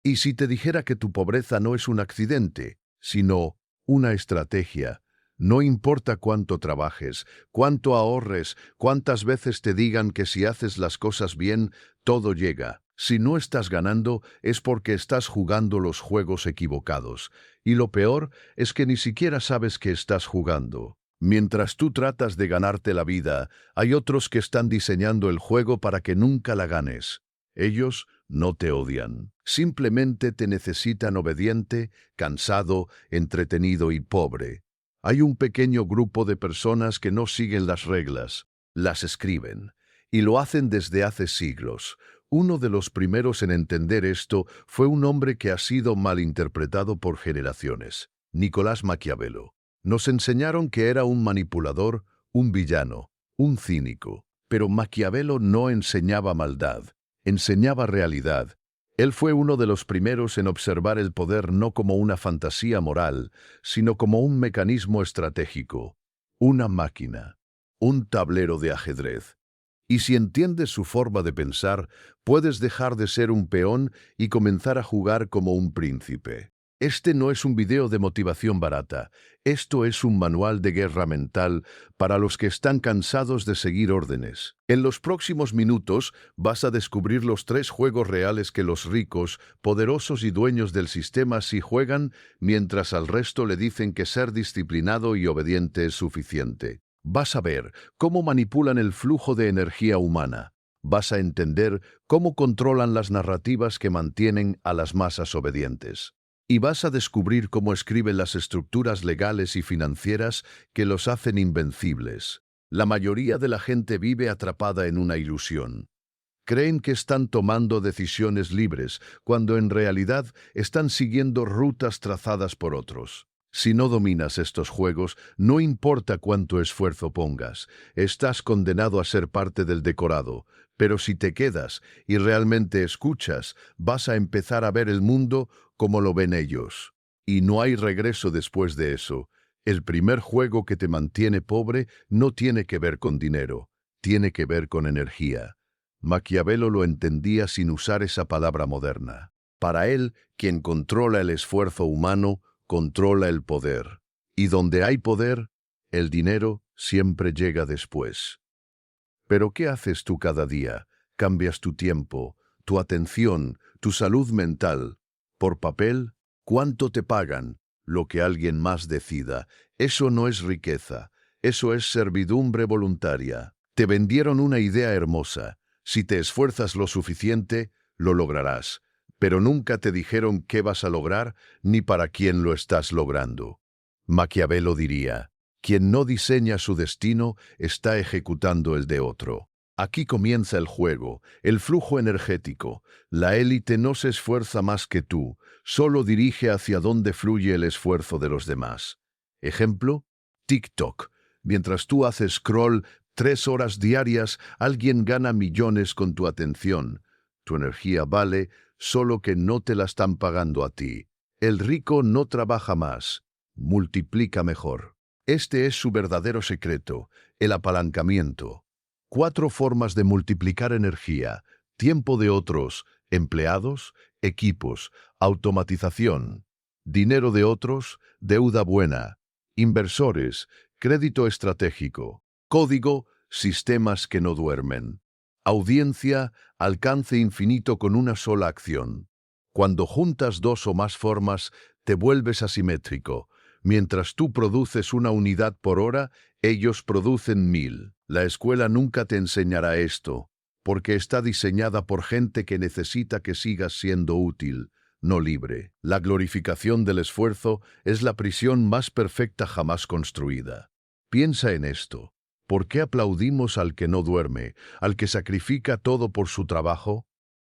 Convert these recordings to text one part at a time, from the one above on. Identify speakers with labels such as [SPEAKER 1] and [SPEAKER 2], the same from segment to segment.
[SPEAKER 1] Y si te dijera que tu pobreza no es un accidente, sino una estrategia, no importa cuánto trabajes, cuánto ahorres, cuántas veces te digan que si haces las cosas bien, todo llega. Si no estás ganando, es porque estás jugando los juegos equivocados. Y lo peor es que ni siquiera sabes que estás jugando. Mientras tú tratas de ganarte la vida, hay otros que están diseñando el juego para que nunca la ganes. Ellos no te odian. Simplemente te necesitan obediente, cansado, entretenido y pobre. Hay un pequeño grupo de personas que no siguen las reglas, las escriben, y lo hacen desde hace siglos. Uno de los primeros en entender esto fue un hombre que ha sido malinterpretado por generaciones, Nicolás Maquiavelo. Nos enseñaron que era un manipulador, un villano, un cínico, pero Maquiavelo no enseñaba maldad, enseñaba realidad. Él fue uno de los primeros en observar el poder no como una fantasía moral, sino como un mecanismo estratégico, una máquina, un tablero de ajedrez. Y si entiendes su forma de pensar, puedes dejar de ser un peón y comenzar a jugar como un príncipe. Este no es un video de motivación barata, esto es un manual de guerra mental para los que están cansados de seguir órdenes. En los próximos minutos vas a descubrir los 3 juegos reales que los ricos, poderosos y dueños del sistema sí juegan, mientras al resto le dicen que ser disciplinado y obediente es suficiente. Vas a ver cómo manipulan el flujo de energía humana. Vas a entender cómo controlan las narrativas que mantienen a las masas obedientes. Y vas a descubrir cómo escriben las estructuras legales y financieras que los hacen invencibles. La mayoría de la gente vive atrapada en una ilusión. Creen que están tomando decisiones libres, cuando en realidad están siguiendo rutas trazadas por otros. Si no dominas estos juegos, no importa cuánto esfuerzo pongas, estás condenado a ser parte del decorado. Pero si te quedas y realmente escuchas, vas a empezar a ver el mundo como lo ven ellos. Y no hay regreso después de eso. El primer juego que te mantiene pobre no tiene que ver con dinero, tiene que ver con energía. Maquiavelo lo entendía sin usar esa palabra moderna. Para él, quien controla el esfuerzo humano, controla el poder. Y donde hay poder, el dinero siempre llega después. Pero ¿qué haces tú cada día? ¿Cambias tu tiempo, tu atención, tu salud mental? ¿Por papel? ¿Cuánto te pagan? Lo que alguien más decida. Eso no es riqueza. Eso es servidumbre voluntaria. Te vendieron una idea hermosa. Si te esfuerzas lo suficiente, lo lograrás. Pero nunca te dijeron qué vas a lograr ni para quién lo estás logrando. Maquiavelo diría: quien no diseña su destino está ejecutando el de otro. Aquí comienza el juego, el flujo energético. La élite no se esfuerza más que tú, solo dirige hacia dónde fluye el esfuerzo de los demás. Ejemplo: TikTok. Mientras tú haces scroll 3 horas diarias, alguien gana millones con tu atención. Tu energía vale, solo que no te la están pagando a ti. El rico no trabaja más, multiplica mejor. Este es su verdadero secreto, el apalancamiento. 4 formas de multiplicar energía: tiempo de otros, empleados, equipos, automatización; dinero de otros, deuda buena; inversores, crédito estratégico; código, sistemas que no duermen; audiencia, alcance infinito con una sola acción. Cuando juntas 2 o más formas, te vuelves asimétrico. Mientras tú produces una unidad por hora, ellos producen 1000. La escuela nunca te enseñará esto, porque está diseñada por gente que necesita que sigas siendo útil, no libre. La glorificación del esfuerzo es la prisión más perfecta jamás construida. Piensa en esto. ¿Por qué aplaudimos al que no duerme, al que sacrifica todo por su trabajo?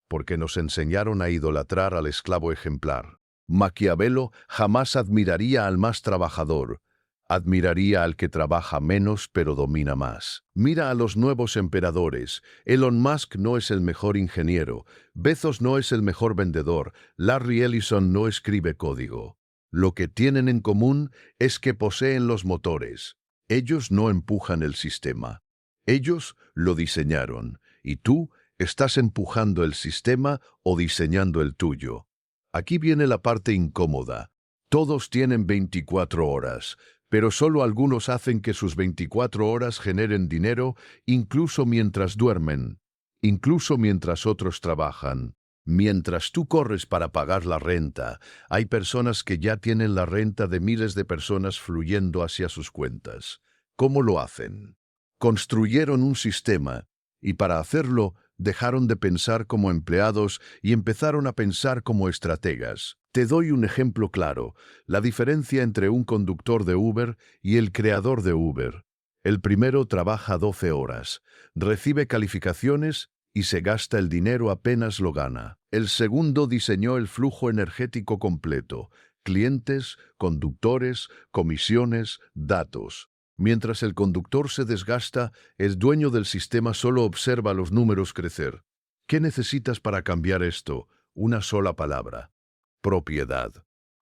[SPEAKER 1] Porque nos enseñaron a idolatrar al esclavo ejemplar. Maquiavelo jamás admiraría al más trabajador, admiraría al que trabaja menos pero domina más. Mira a los nuevos emperadores. Elon Musk no es el mejor ingeniero, Bezos no es el mejor vendedor, Larry Ellison no escribe código. Lo que tienen en común es que poseen los motores. Ellos no empujan el sistema. Ellos lo diseñaron, y tú estás empujando el sistema o diseñando el tuyo. Aquí viene la parte incómoda. Todos tienen 24 horas, pero solo algunos hacen que sus 24 horas generen dinero incluso mientras duermen, incluso mientras otros trabajan. Mientras tú corres para pagar la renta, hay personas que ya tienen la renta de miles de personas fluyendo hacia sus cuentas. ¿Cómo lo hacen? Construyeron un sistema y para hacerlo dejaron de pensar como empleados y empezaron a pensar como estrategas. Te doy un ejemplo claro, la diferencia entre un conductor de Uber y el creador de Uber. El primero trabaja 12 horas, recibe calificaciones y se gasta el dinero apenas lo gana. El segundo diseñó el flujo energético completo, clientes, conductores, comisiones, datos. Mientras el conductor se desgasta, el dueño del sistema solo observa los números crecer. ¿Qué necesitas para cambiar esto? Una sola palabra: propiedad.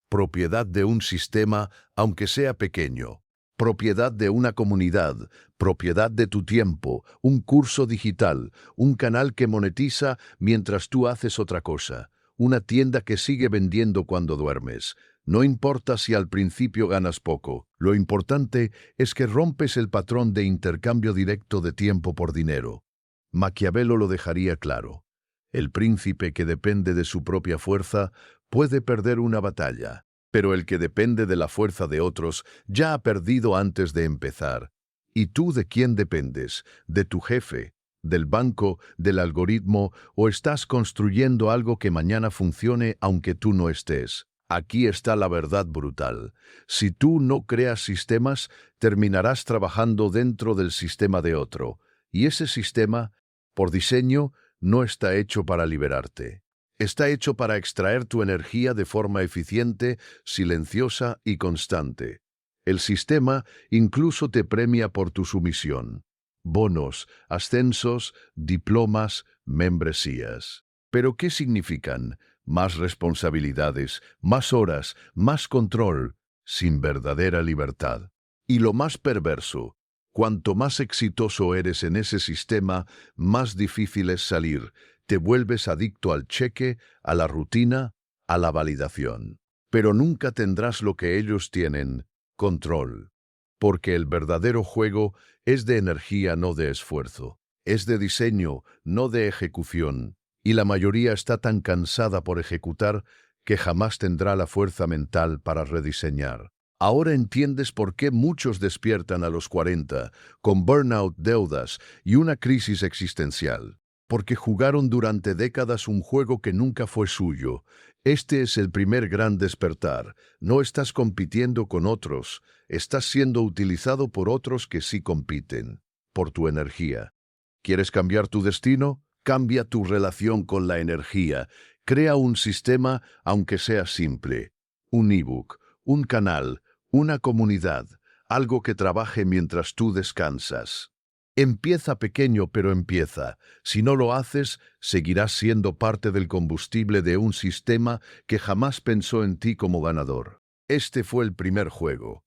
[SPEAKER 1] Propiedad de un sistema, aunque sea pequeño. Propiedad de una comunidad, propiedad de tu tiempo, un curso digital, un canal que monetiza mientras tú haces otra cosa, una tienda que sigue vendiendo cuando duermes. No importa si al principio ganas poco, lo importante es que rompes el patrón de intercambio directo de tiempo por dinero. Maquiavelo lo dejaría claro. El príncipe que depende de su propia fuerza puede perder una batalla, pero el que depende de la fuerza de otros ya ha perdido antes de empezar. ¿Y tú de quién dependes? ¿De tu jefe? ¿Del banco? ¿Del algoritmo? ¿O estás construyendo algo que mañana funcione aunque tú no estés? Aquí está la verdad brutal. Si tú no creas sistemas, terminarás trabajando dentro del sistema de otro. Y ese sistema, por diseño, no está hecho para liberarte. Está hecho para extraer tu energía de forma eficiente, silenciosa y constante. El sistema incluso te premia por tu sumisión. Bonos, ascensos, diplomas, membresías. ¿Pero qué significan? Más responsabilidades, más horas, más control, sin verdadera libertad. Y lo más perverso, cuanto más exitoso eres en ese sistema, más difícil es salir. Te vuelves adicto al cheque, a la rutina, a la validación. Pero nunca tendrás lo que ellos tienen: control. Porque el verdadero juego es de energía, no de esfuerzo. Es de diseño, no de ejecución. Y la mayoría está tan cansada por ejecutar que jamás tendrá la fuerza mental para rediseñar. Ahora entiendes por qué muchos despiertan a los 40, con burnout, deudas y una crisis existencial. Porque jugaron durante décadas un juego que nunca fue suyo. Este es el primer gran despertar. No estás compitiendo con otros, estás siendo utilizado por otros que sí compiten, por tu energía. ¿Quieres cambiar tu destino? Cambia tu relación con la energía. Crea un sistema, aunque sea simple. Un ebook, un canal, una comunidad, algo que trabaje mientras tú descansas. Empieza pequeño, pero empieza. Si no lo haces, seguirás siendo parte del combustible de un sistema que jamás pensó en ti como ganador. Este fue el primer juego,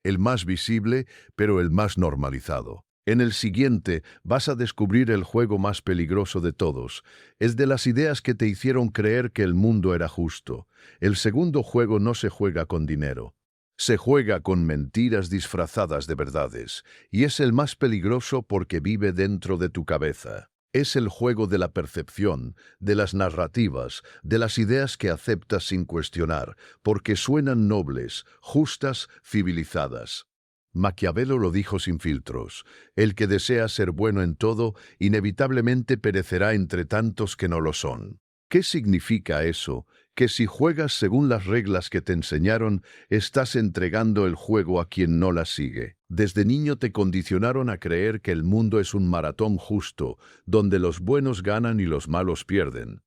[SPEAKER 1] el más visible, pero el más normalizado. En el siguiente vas a descubrir el juego más peligroso de todos. Es de las ideas que te hicieron creer que el mundo era justo. El segundo juego no se juega con dinero. Se juega con mentiras disfrazadas de verdades, y es el más peligroso porque vive dentro de tu cabeza. Es el juego de la percepción, de las narrativas, de las ideas que aceptas sin cuestionar, porque suenan nobles, justas, civilizadas. Maquiavelo lo dijo sin filtros: el que desea ser bueno en todo, inevitablemente perecerá entre tantos que no lo son. ¿Qué significa eso? Que si juegas según las reglas que te enseñaron, estás entregando el juego a quien no las sigue. Desde niño te condicionaron a creer que el mundo es un maratón justo, donde los buenos ganan y los malos pierden.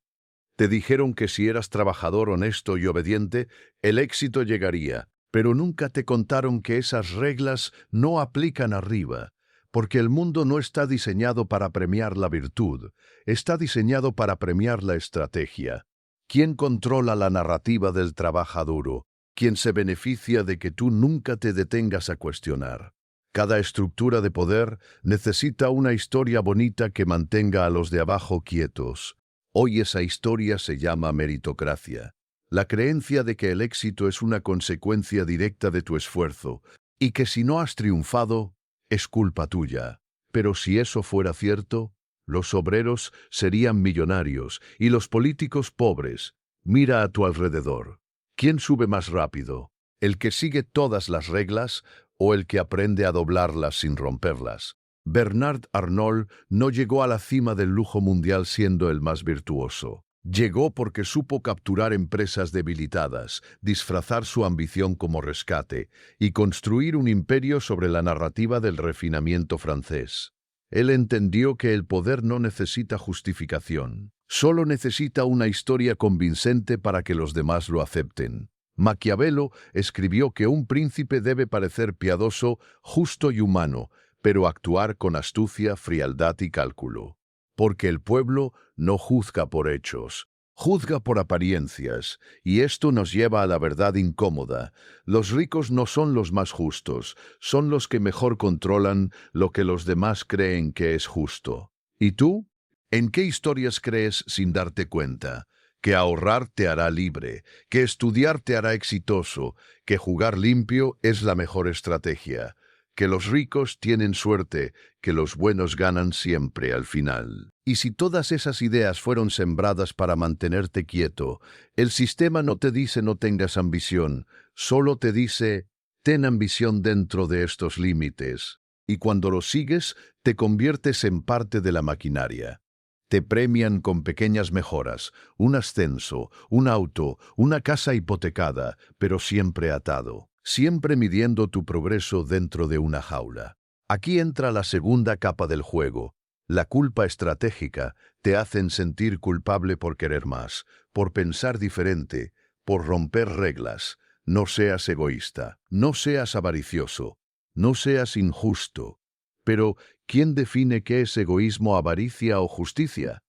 [SPEAKER 1] Te dijeron que si eras trabajador, honesto y obediente, el éxito llegaría, pero nunca te contaron que esas reglas no aplican arriba, porque el mundo no está diseñado para premiar la virtud, está diseñado para premiar la estrategia. ¿Quién controla la narrativa del trabajo duro? ¿Quién se beneficia de que tú nunca te detengas a cuestionar? Cada estructura de poder necesita una historia bonita que mantenga a los de abajo quietos. Hoy esa historia se llama meritocracia. La creencia de que el éxito es una consecuencia directa de tu esfuerzo y que si no has triunfado, es culpa tuya. Pero si eso fuera cierto, los obreros serían millonarios y los políticos pobres. Mira a tu alrededor. ¿Quién sube más rápido? ¿El que sigue todas las reglas o el que aprende a doblarlas sin romperlas? Bernard Arnault no llegó a la cima del lujo mundial siendo el más virtuoso. Llegó porque supo capturar empresas debilitadas, disfrazar su ambición como rescate y construir un imperio sobre la narrativa del refinamiento francés. Él entendió que el poder no necesita justificación, solo necesita una historia convincente para que los demás lo acepten. Maquiavelo escribió que un príncipe debe parecer piadoso, justo y humano, pero actuar con astucia, frialdad y cálculo. Porque el pueblo no juzga por hechos, juzga por apariencias, y esto nos lleva a la verdad incómoda. Los ricos no son los más justos, son los que mejor controlan lo que los demás creen que es justo. ¿Y tú? ¿En qué historias crees sin darte cuenta? Que ahorrar te hará libre, que estudiar te hará exitoso, que jugar limpio es la mejor estrategia, que los ricos tienen suerte, que los buenos ganan siempre al final. Y si todas esas ideas fueron sembradas para mantenerte quieto, el sistema no te dice no tengas ambición, solo te dice ten ambición dentro de estos límites. Y cuando lo sigues, te conviertes en parte de la maquinaria. Te premian con pequeñas mejoras, un ascenso, un auto, una casa hipotecada, pero siempre atado, siempre midiendo tu progreso dentro de una jaula. Aquí entra la segunda capa del juego. La culpa estratégica te hacen sentir culpable por querer más, por pensar diferente, por romper reglas. No seas egoísta, no seas avaricioso, no seas injusto. Pero, ¿quién define qué es egoísmo, avaricia o justicia?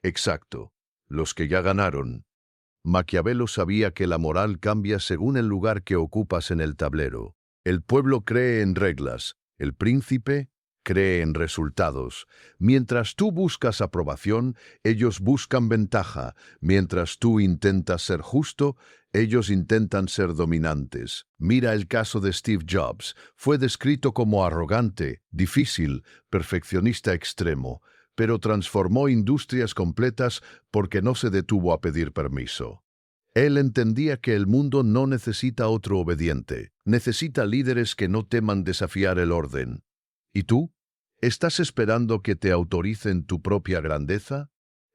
[SPEAKER 1] Exacto, los que ya ganaron. Maquiavelo sabía que la moral cambia según el lugar que ocupas en el tablero. El pueblo cree en reglas, el príncipe cree en resultados. Mientras tú buscas aprobación, ellos buscan ventaja. Mientras tú intentas ser justo, ellos intentan ser dominantes. Mira el caso de Steve Jobs. Fue descrito como arrogante, difícil, perfeccionista extremo, pero transformó industrias completas porque no se detuvo a pedir permiso. Él entendía que el mundo no necesita otro obediente, necesita líderes que no teman desafiar el orden. ¿Y tú? ¿Estás esperando que te autoricen tu propia grandeza?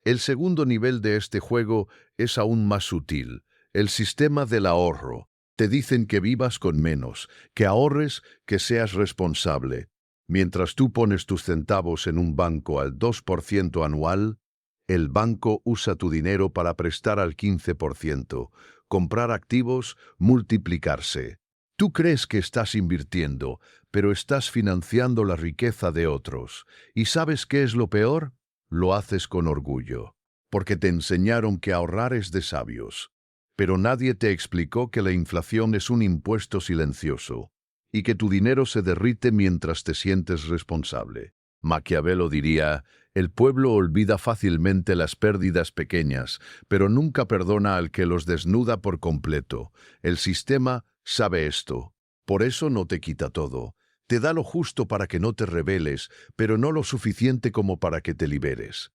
[SPEAKER 1] El segundo nivel de este juego es aún más sutil, el sistema del ahorro. Te dicen que vivas con menos, que ahorres, que seas responsable. Mientras tú pones tus centavos en un banco al 2% anual, el banco usa tu dinero para prestar al 15%, comprar activos, multiplicarse. Tú crees que estás invirtiendo, pero estás financiando la riqueza de otros. ¿Y sabes qué es lo peor? Lo haces con orgullo, porque te enseñaron que ahorrar es de sabios. Pero nadie te explicó que la inflación es un impuesto silencioso y que tu dinero se derrite mientras te sientes responsable. Maquiavelo diría, el pueblo olvida fácilmente las pérdidas pequeñas, pero nunca perdona al que los desnuda por completo. El sistema sabe esto. Por eso no te quita todo. Te da lo justo para que no te rebeles, pero no lo suficiente como para que te liberes.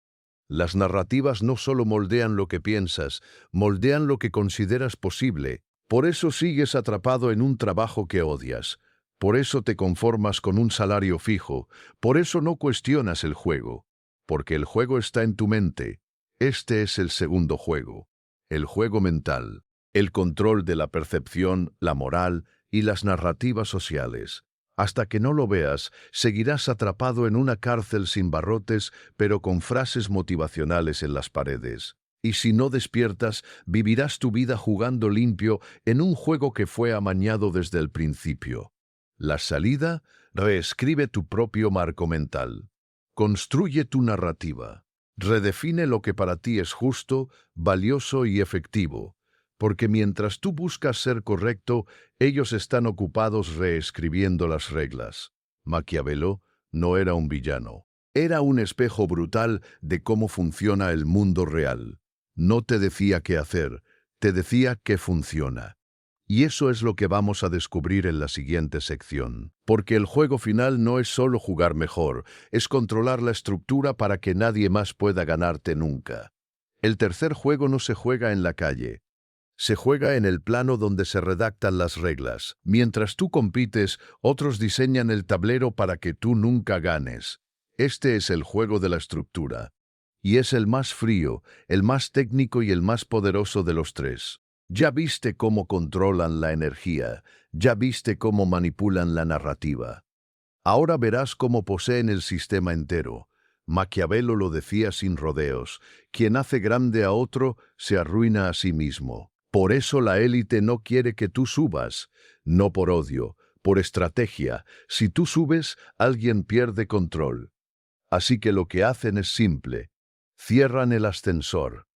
[SPEAKER 1] Las narrativas no solo moldean lo que piensas, moldean lo que consideras posible. Por eso sigues atrapado en un trabajo que odias. Por eso te conformas con un salario fijo. Por eso no cuestionas el juego. Porque el juego está en tu mente. Este es el segundo juego. El juego mental. El control de la percepción, la moral y las narrativas sociales. Hasta que no lo veas, seguirás atrapado en una cárcel sin barrotes, pero con frases motivacionales en las paredes. Y si no despiertas, vivirás tu vida jugando limpio en un juego que fue amañado desde el principio. La salida: reescribe tu propio marco mental. Construye tu narrativa. Redefine lo que para ti es justo, valioso y efectivo. Porque mientras tú buscas ser correcto, ellos están ocupados reescribiendo las reglas. Maquiavelo no era un villano. Era un espejo brutal de cómo funciona el mundo real. No te decía qué hacer, Te decía que funciona. Y eso es lo que vamos a descubrir en la siguiente sección. Porque el juego final no es solo jugar mejor, es controlar la estructura para que nadie más pueda ganarte nunca. El tercer juego no se juega en la calle. Se juega en el plano donde se redactan las reglas. Mientras tú compites, otros diseñan el tablero para que tú nunca ganes. Este es el juego de la estructura. Y es el más frío, el más técnico y el más poderoso de los tres. Ya viste cómo controlan la energía, ya viste cómo manipulan la narrativa. Ahora verás cómo poseen el sistema entero. Maquiavelo lo decía sin rodeos: quien hace grande a otro, se arruina a sí mismo. Por eso la élite no quiere que tú subas, no por odio, por estrategia. Si tú subes, alguien pierde control. Así que lo que hacen es simple: cierran el ascensor.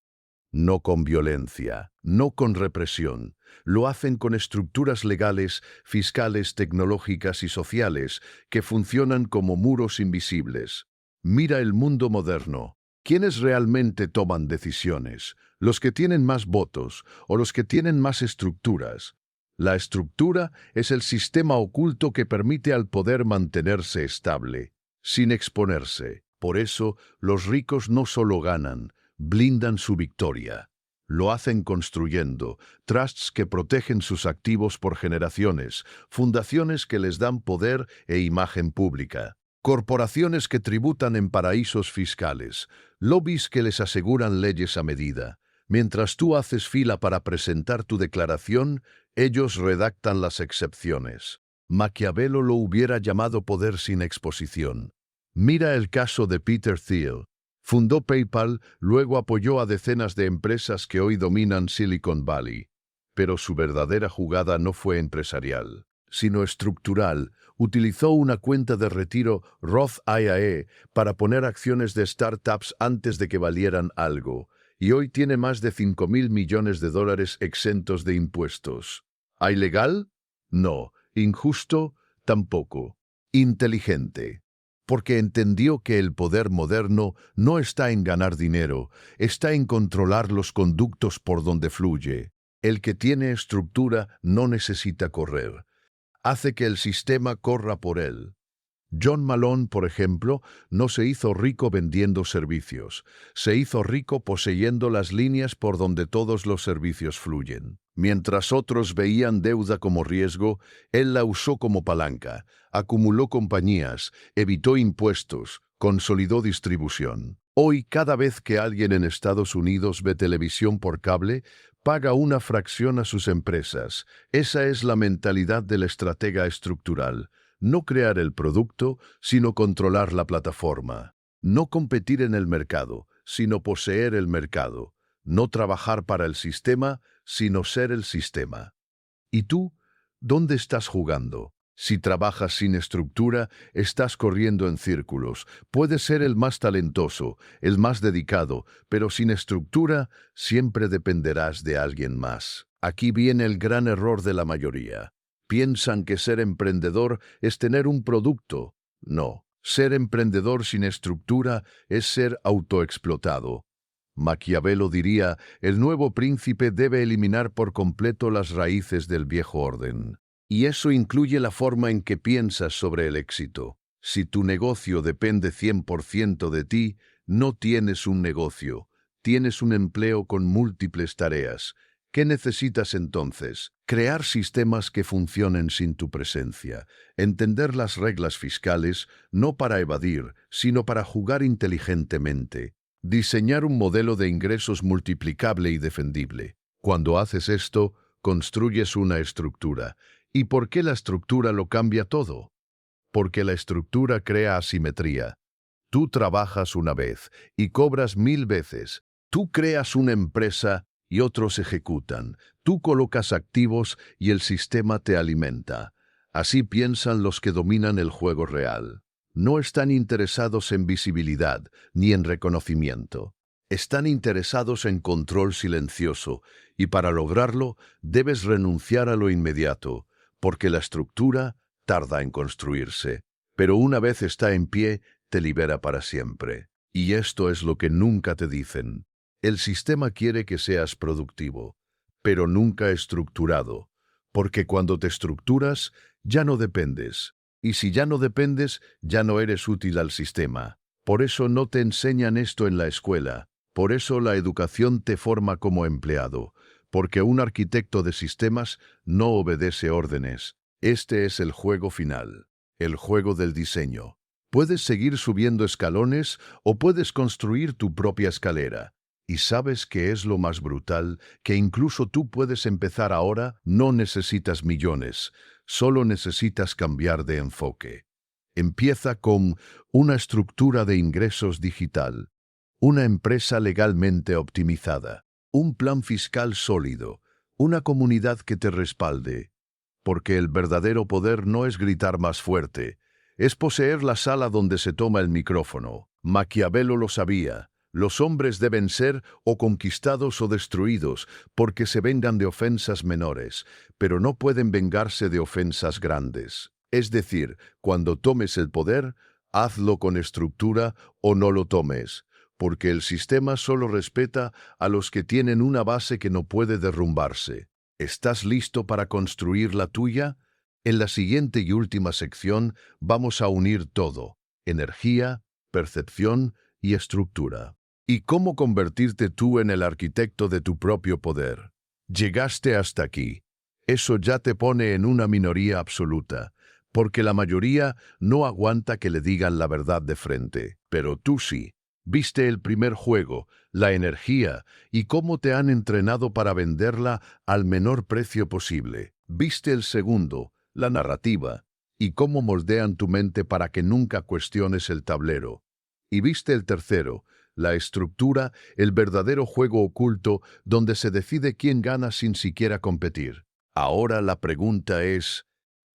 [SPEAKER 1] No con violencia, no con represión. Lo hacen con estructuras legales, fiscales, tecnológicas y sociales que funcionan como muros invisibles. Mira el mundo moderno. ¿Quiénes realmente toman decisiones? ¿Los que tienen más votos o los que tienen más estructuras? La estructura es el sistema oculto que permite al poder mantenerse estable, sin exponerse. Por eso, los ricos no solo ganan, blindan su victoria. Lo hacen construyendo trusts que protegen sus activos por generaciones, fundaciones que les dan poder e imagen pública, corporaciones que tributan en paraísos fiscales, lobbies que les aseguran leyes a medida. Mientras tú haces fila para presentar tu declaración, ellos redactan las excepciones. Maquiavelo lo hubiera llamado poder sin exposición. Mira el caso de Peter Thiel. Fundó PayPal, luego apoyó a decenas de empresas que hoy dominan Silicon Valley. Pero su verdadera jugada no fue empresarial, sino estructural. Utilizó una cuenta de retiro Roth IRA para poner acciones de startups antes de que valieran algo, y hoy tiene más de 5.000 millones de dólares exentos de impuestos. ¿Ilegal? No. ¿Injusto? Tampoco. Inteligente. Porque entendió que el poder moderno no está en ganar dinero, está en controlar los conductos por donde fluye. El que tiene estructura no necesita correr. Hace que el sistema corra por él. John Malone, por ejemplo, no se hizo rico vendiendo servicios. Se hizo rico poseyendo las líneas por donde todos los servicios fluyen. Mientras otros veían deuda como riesgo, él la usó como palanca. Acumuló compañías, evitó impuestos, consolidó distribución. Hoy, cada vez que alguien en Estados Unidos ve televisión por cable, paga una fracción a sus empresas. Esa es la mentalidad del estratega estructural. No crear el producto, sino controlar la plataforma. No competir en el mercado, sino poseer el mercado. No trabajar para el sistema, sino ser el sistema. ¿Y tú? ¿Dónde estás jugando? Si trabajas sin estructura, estás corriendo en círculos. Puedes ser el más talentoso, el más dedicado, pero sin estructura siempre dependerás de alguien más. Aquí viene el gran error de la mayoría. Piensan que ser emprendedor es tener un producto. No, ser emprendedor sin estructura es ser autoexplotado. Maquiavelo diría: el nuevo príncipe debe eliminar por completo las raíces del viejo orden. Y eso incluye la forma en que piensas sobre el éxito. Si tu negocio depende 100% de ti, no tienes un negocio, tienes un empleo con múltiples tareas. ¿Qué necesitas entonces? Crear sistemas que funcionen sin tu presencia, entender las reglas fiscales no para evadir, sino para jugar inteligentemente, diseñar un modelo de ingresos multiplicable y defendible. Cuando haces esto, construyes una estructura. ¿Y por qué la estructura lo cambia todo? Porque la estructura crea asimetría. Tú trabajas una vez y cobras 1000 veces. Tú creas una empresa y otros ejecutan. Tú colocas activos y el sistema te alimenta. Así piensan los que dominan el juego real. No están interesados en visibilidad ni en reconocimiento. Están interesados en control silencioso, y para lograrlo debes renunciar a lo inmediato, porque la estructura tarda en construirse, pero una vez está en pie, te libera para siempre. Y esto es lo que nunca te dicen. El sistema quiere que seas productivo, pero nunca estructurado, porque cuando te estructuras, ya no dependes. Y si ya no dependes, ya no eres útil al sistema. Por eso no te enseñan esto en la escuela. Por eso la educación te forma como empleado. Porque un arquitecto de sistemas no obedece órdenes. Este es el juego final, el juego del diseño. Puedes seguir subiendo escalones o puedes construir tu propia escalera. Y sabes que es lo más brutal, que incluso tú puedes empezar ahora, no necesitas millones, solo necesitas cambiar de enfoque. Empieza con una estructura de ingresos digital, una empresa legalmente optimizada, un plan fiscal sólido, una comunidad que te respalde. Porque el verdadero poder no es gritar más fuerte, es poseer la sala donde se toma el micrófono. Maquiavelo lo sabía. Los hombres deben ser o conquistados o destruidos porque se vengan de ofensas menores, pero no pueden vengarse de ofensas grandes. Es decir, cuando tomes el poder, hazlo con estructura o no lo tomes, porque el sistema solo respeta a los que tienen una base que no puede derrumbarse. ¿Estás listo para construir la tuya? En la siguiente y última sección vamos a unir todo: energía, percepción y estructura. ¿Y cómo convertirte tú en el arquitecto de tu propio poder? Llegaste hasta aquí. Eso ya te pone en una minoría absoluta, porque la mayoría no aguanta que le digan la verdad de frente. Pero tú sí. Viste el primer juego, la energía, y cómo te han entrenado para venderla al menor precio posible. Viste el segundo, la narrativa, y cómo moldean tu mente para que nunca cuestiones el tablero. Y viste el tercero, la estructura, el verdadero juego oculto donde se decide quién gana sin siquiera competir. Ahora la pregunta es,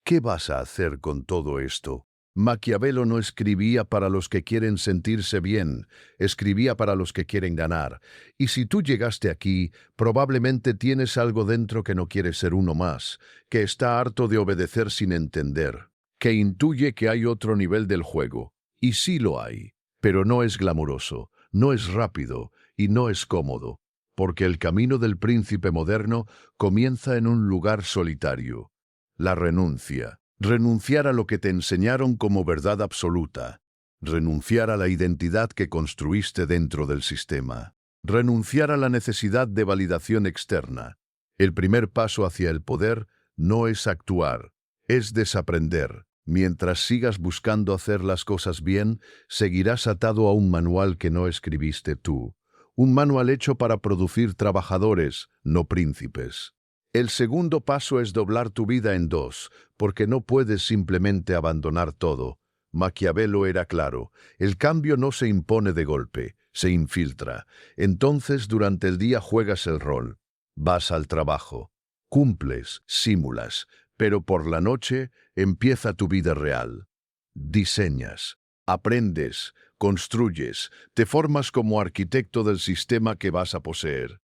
[SPEAKER 1] ¿qué vas a hacer con todo esto? Maquiavelo no escribía para los que quieren sentirse bien, escribía para los que quieren ganar. Y si tú llegaste aquí, probablemente tienes algo dentro que no quiere ser uno más, que está harto de obedecer sin entender, que intuye que hay otro nivel del juego. Y sí lo hay, pero no es glamuroso, no es rápido y no es cómodo, porque el camino del príncipe moderno comienza en un lugar solitario: la renuncia. Renunciar a lo que te enseñaron como verdad absoluta. Renunciar a la identidad que construiste dentro del sistema. Renunciar a la necesidad de validación externa. El primer paso hacia el poder no es actuar, es desaprender. Mientras sigas buscando hacer las cosas bien, seguirás atado a un manual que no escribiste tú. Un manual hecho para producir trabajadores, no príncipes. El segundo paso es doblar tu vida en dos, porque no puedes simplemente abandonar todo. Maquiavelo era claro: el cambio no se impone de golpe, se infiltra. Entonces, durante el día juegas el rol. Vas al trabajo, cumples, simulas, pero por la noche empieza tu vida real. Diseñas, aprendes, construyes, te formas como arquitecto del sistema que vas a poseer.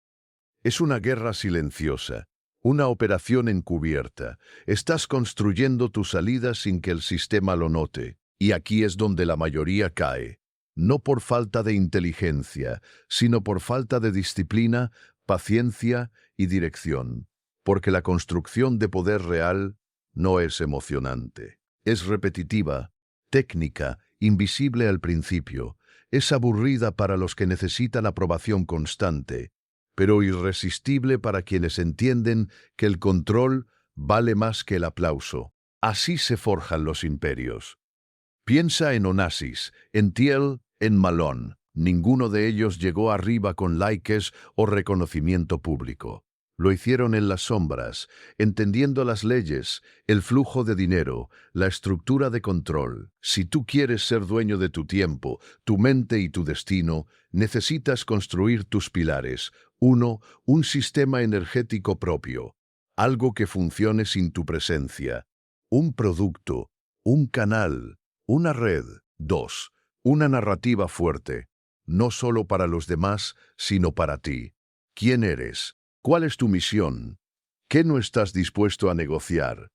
[SPEAKER 1] Es una guerra silenciosa. Una operación encubierta. Estás construyendo tu salida sin que el sistema lo note. Y aquí es donde la mayoría cae. No por falta de inteligencia, sino por falta de disciplina, paciencia y dirección. Porque la construcción de poder real no es emocionante. Es repetitiva, técnica, invisible al principio. Es aburrida para los que necesitan aprobación constante, pero irresistible para quienes entienden que el control vale más que el aplauso. Así se forjan los imperios. Piensa en Onassis, en Thiel, en Malone. Ninguno de ellos llegó arriba con likes o reconocimiento público. Lo hicieron en las sombras, entendiendo las leyes, el flujo de dinero, la estructura de control. Si tú quieres ser dueño de tu tiempo, tu mente y tu destino, necesitas construir tus pilares. Uno, un sistema energético propio, algo que funcione sin tu presencia. Un producto, un canal, una red. Dos, una narrativa fuerte, no solo para los demás, sino para ti. ¿Quién eres? ¿Cuál es tu misión? ¿Qué no estás dispuesto a negociar?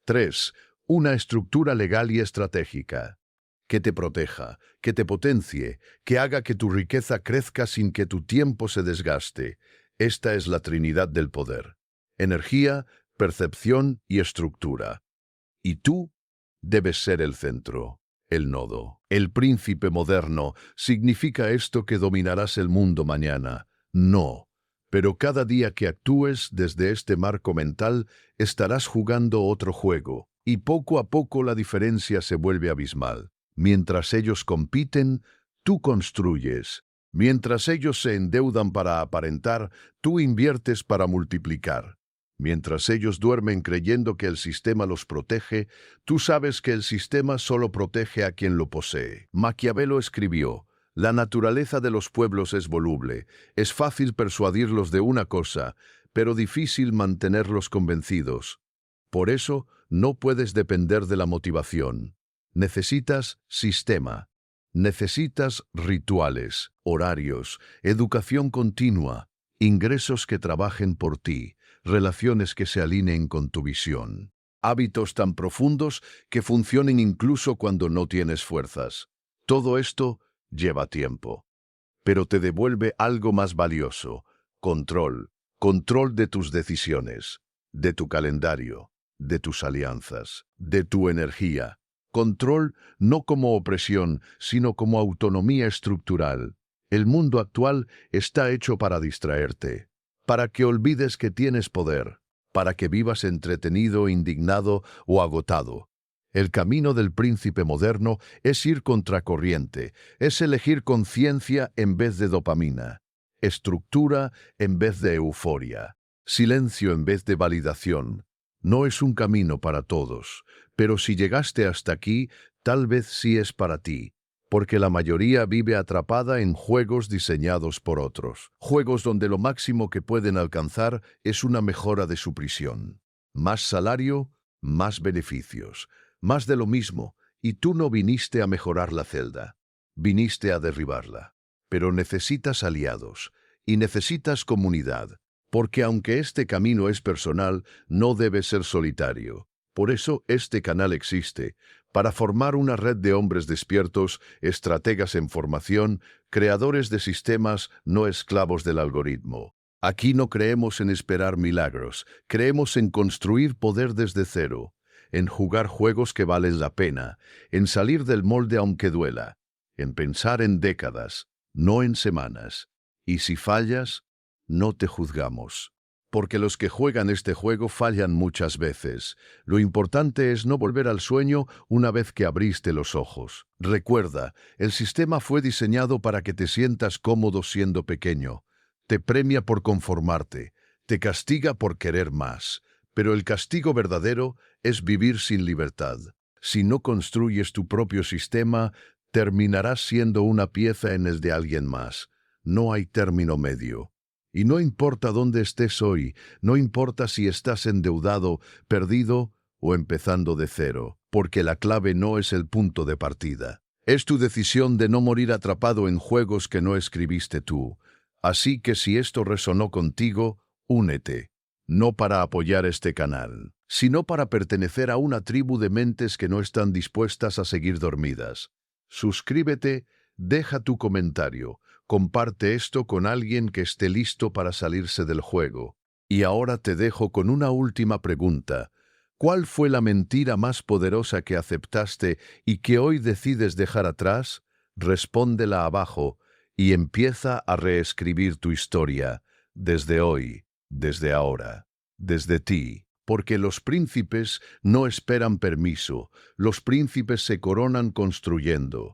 [SPEAKER 1] 3. Una estructura legal y estratégica. Que te proteja, que te potencie, que haga que tu riqueza crezca sin que tu tiempo se desgaste. Esta es la Trinidad del poder: energía, percepción y estructura. Y tú debes ser el centro, el nodo. El príncipe moderno significa esto que dominarás el mundo mañana. No. Pero cada día que actúes desde este marco mental, estarás jugando otro juego, y poco a poco la diferencia se vuelve abismal. Mientras ellos compiten, tú construyes. Mientras ellos se endeudan para aparentar, tú inviertes para multiplicar. Mientras ellos duermen creyendo que el sistema los protege, tú sabes que el sistema solo protege a quien lo posee. Maquiavelo escribió: la naturaleza de los pueblos es voluble. Es fácil persuadirlos de una cosa, pero difícil mantenerlos convencidos. Por eso, no puedes depender de la motivación. Necesitas sistema. Necesitas rituales, horarios, educación continua, ingresos que trabajen por ti, relaciones que se alineen con tu visión, hábitos tan profundos que funcionen incluso cuando no tienes fuerzas. Todo esto lleva tiempo, pero te devuelve algo más valioso: control. Control de tus decisiones, de tu calendario, de tus alianzas, de tu energía. Control no como opresión, sino como autonomía estructural. El mundo actual está hecho para distraerte, para que olvides que tienes poder, para que vivas entretenido, indignado o agotado. El camino del príncipe moderno es ir contracorriente, es elegir conciencia en vez de dopamina, estructura en vez de euforia, silencio en vez de validación. No es un camino para todos, pero si llegaste hasta aquí, tal vez sí es para ti, porque la mayoría vive atrapada en juegos diseñados por otros, juegos donde lo máximo que pueden alcanzar es una mejora de su prisión. Más salario, más beneficios, más de lo mismo, y tú no viniste a mejorar la celda, viniste a derribarla. Pero necesitas aliados, y necesitas comunidad, porque aunque este camino es personal, no debe ser solitario. Por eso este canal existe, para formar una red de hombres despiertos, estrategas en formación, creadores de sistemas, no esclavos del algoritmo. Aquí no creemos en esperar milagros, creemos en construir poder desde cero, en jugar juegos que valen la pena, en salir del molde aunque duela, en pensar en décadas, no en semanas. Y si fallas, no te juzgamos, porque los que juegan este juego fallan muchas veces. Lo importante es no volver al sueño una vez que abriste los ojos. Recuerda, el sistema fue diseñado para que te sientas cómodo siendo pequeño. Te premia por conformarte, te castiga por querer más. Pero el castigo verdadero es vivir sin libertad. Si no construyes tu propio sistema, terminarás siendo una pieza en el de alguien más. No hay término medio. Y no importa dónde estés hoy, no importa si estás endeudado, perdido o empezando de cero, porque la clave no es el punto de partida. Es tu decisión de no morir atrapado en juegos que no escribiste tú. Así que si esto resonó contigo, únete. No para apoyar este canal, sino para pertenecer a una tribu de mentes que no están dispuestas a seguir dormidas. Suscríbete, deja tu comentario. Comparte esto con alguien que esté listo para salirse del juego. Y ahora te dejo con una última pregunta. ¿Cuál fue la mentira más poderosa que aceptaste y que hoy decides dejar atrás? Respóndela abajo y empieza a reescribir tu historia desde hoy, desde ahora, desde ti. Porque los príncipes no esperan permiso, los príncipes se coronan construyendo.